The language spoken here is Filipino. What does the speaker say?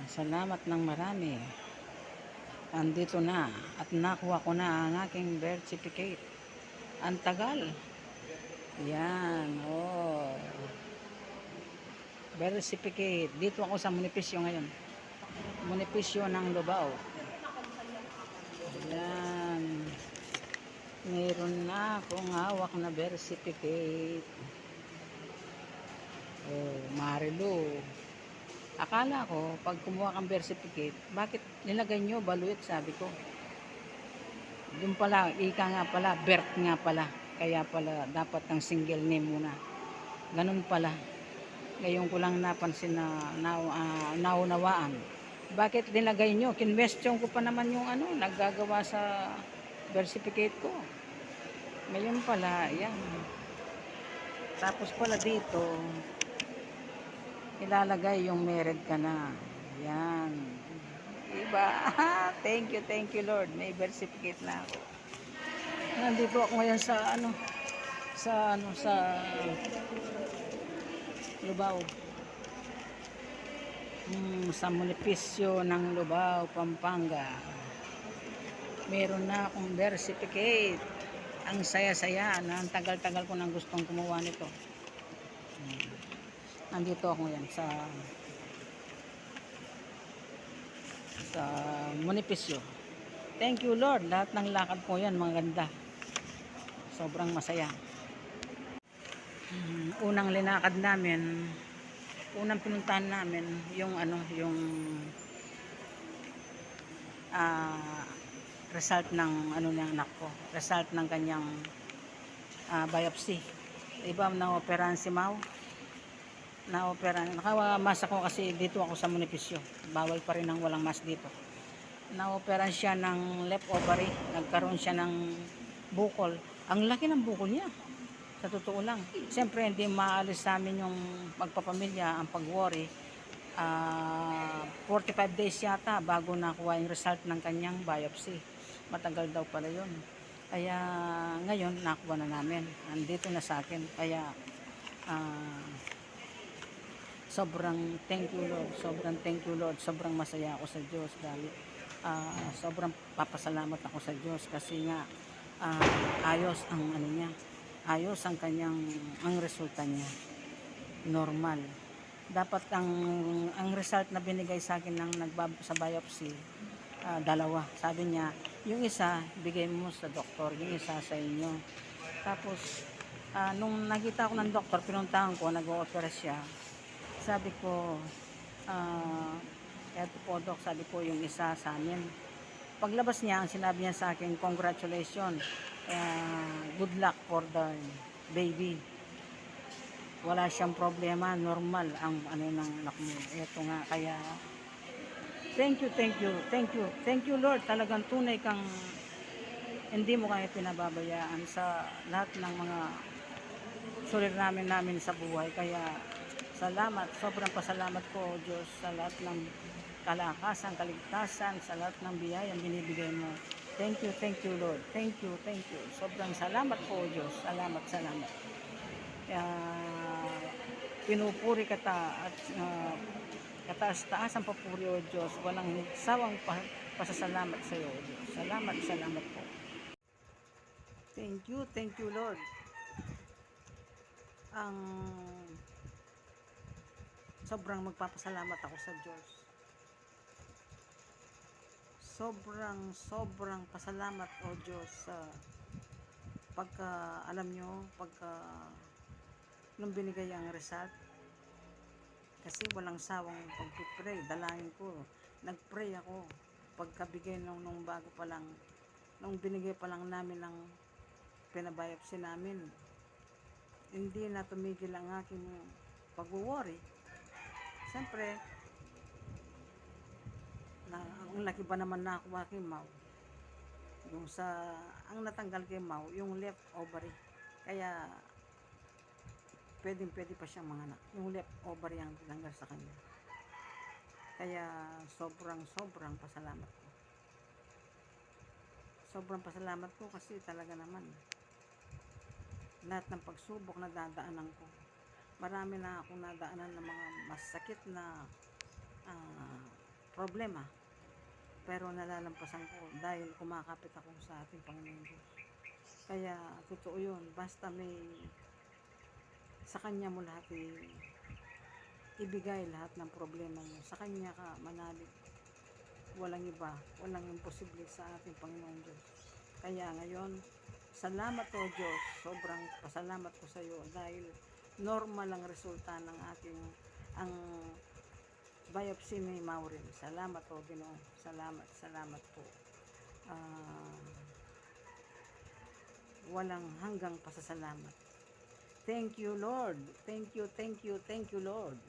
Salamat ng marami. Andito na at nakuha ko na ang aking birth certificate. Ang tagal. Yan, oh. Birth certificate. Dito ako sa munisipyo ngayon. Munisipyo ng Lubao. Yan. Meron na akong hawak na birth certificate. Oh, Marilo. Akala ko, pag kumuha kang birth certificate, bakit nilagay nyo baluit, sabi ko. Yung pala, ika nga pala, birth nga pala. Kaya pala, dapat ng single name muna. Ganun pala. Ngayon ko lang napansin na naunawaan. Bakit nilagay nyo? Kinwestiyon ko pa naman yung naggagawa sa birth certificate ko. Ngayon pala, yan. Tapos pala dito, ilalagay yung married ka na. Yan. Diba? Thank you Lord. May birth certificate na ako. Nandito ako ngayon sa Lubao. Sa munisipyo ng Lubao, Pampanga. Meron na akong birth certificate. Ang saya-saya na ang tagal-tagal ko nang gustong kumuha nito. Nandito ako ngayon sa munisipyo. Thank you Lord. Lahat ng lakad ko yan maganda. Sobrang masaya. Unang linakad namin, unang pinuntahan namin yung result ng ng anak ko, result ng kanyang biopsy. Iba na operahan si Mau, na operahan, nakamas ako kasi dito ako sa munisipyo, bawal pa rin ang walang mask dito. Na operahan siya ng left ovary, nagkaroon siya ng bukol. Ang laki ng bukol niya, sa totoo lang. Siyempre hindi maalis sa amin yung magpapamilya, ang pag-worry. 45 days yata bago nakuha yung result ng kanyang biopsy. Matagal daw pala yun. Kaya ngayon nakuha na namin. Andito na sa akin. Kaya sobrang thank you Lord. Sobrang thank you Lord. Sobrang masaya ako sa Diyos dahil sobrang papasalamat ako sa Diyos kasi nga ayos ang niya. Ayos ang ang resulta niya. Normal. Dapat ang result na binigay sa akin ng sa biopsy, dalawa. Sabi niya, yung isa bigay mo sa doktor, yung isa sa inyo. Tapos nung nakita ko ng doktor, pinuntahan ko, nag-o-opera siya. Sabi ko, eto po dok, sabi ko yung isa sa amin. Paglabas niya, ang sinabi niya sa akin, congratulations, good luck for the baby. Wala siyang problema, normal ang ng anak mo. Ito nga, kaya thank you Lord. Talagang tunay kang hindi mo kaya pinababayaan sa lahat ng mga namin sa buhay. Kaya salamat, sobrang pasalamat ko o Diyos sa lahat ng kalakasan, kaligtasan, sa lahat ng biyayang binibigay mo. Thank you Lord. Thank you. Sobrang salamat po o Diyos. Salamat. Pinupuri kita at kataas-taas ang papuri o Diyos. Walang sawang pasasalamat sa iyo o Diyos. Salamat po. Thank you Lord. Ang sobrang magpapasalamat ako sa Diyos. Sobrang pasalamat o Diyos sa pagka alam nyo, nung binigay ang result, kasi walang sawang pag-pray, dalangin ko, nag-pray ako pagkabigay nung bago pa lang, nung binigay pa lang namin ng pinabiopsy namin, hindi na tumigil ang aking pag-worry. Siyempre ang laki ba naman na ako aking Mau, yung ang natanggal kay Mau, yung left ovary, kaya pwede pa siyang manganak. Yung left ovary ang tinanggal sa kanya. Kaya sobrang pasalamat ko. Sobrang pasalamat ko kasi talaga naman lahat ng pagsubok na dadaanan ko. Marami na akong nadaanan ng mga masakit na problema. Pero nalalampasan ko dahil kumakapit ako sa ating Panginoon Diyos. Kaya totoo yun, basta may sa Kanya mo lahat ibigay lahat ng problema mo. Sa Kanya ka manalig. Walang iba, walang imposible sa ating Panginoon Diyos. Kaya ngayon, salamat o Diyos, sobrang pasalamat ko sa iyo dahil normal ang resulta ng aking ang biopsy ni Maureen. Salamat po, Ginoo. Salamat po. Walang hanggang pasasalamat. Thank you, Lord. Thank you, Lord.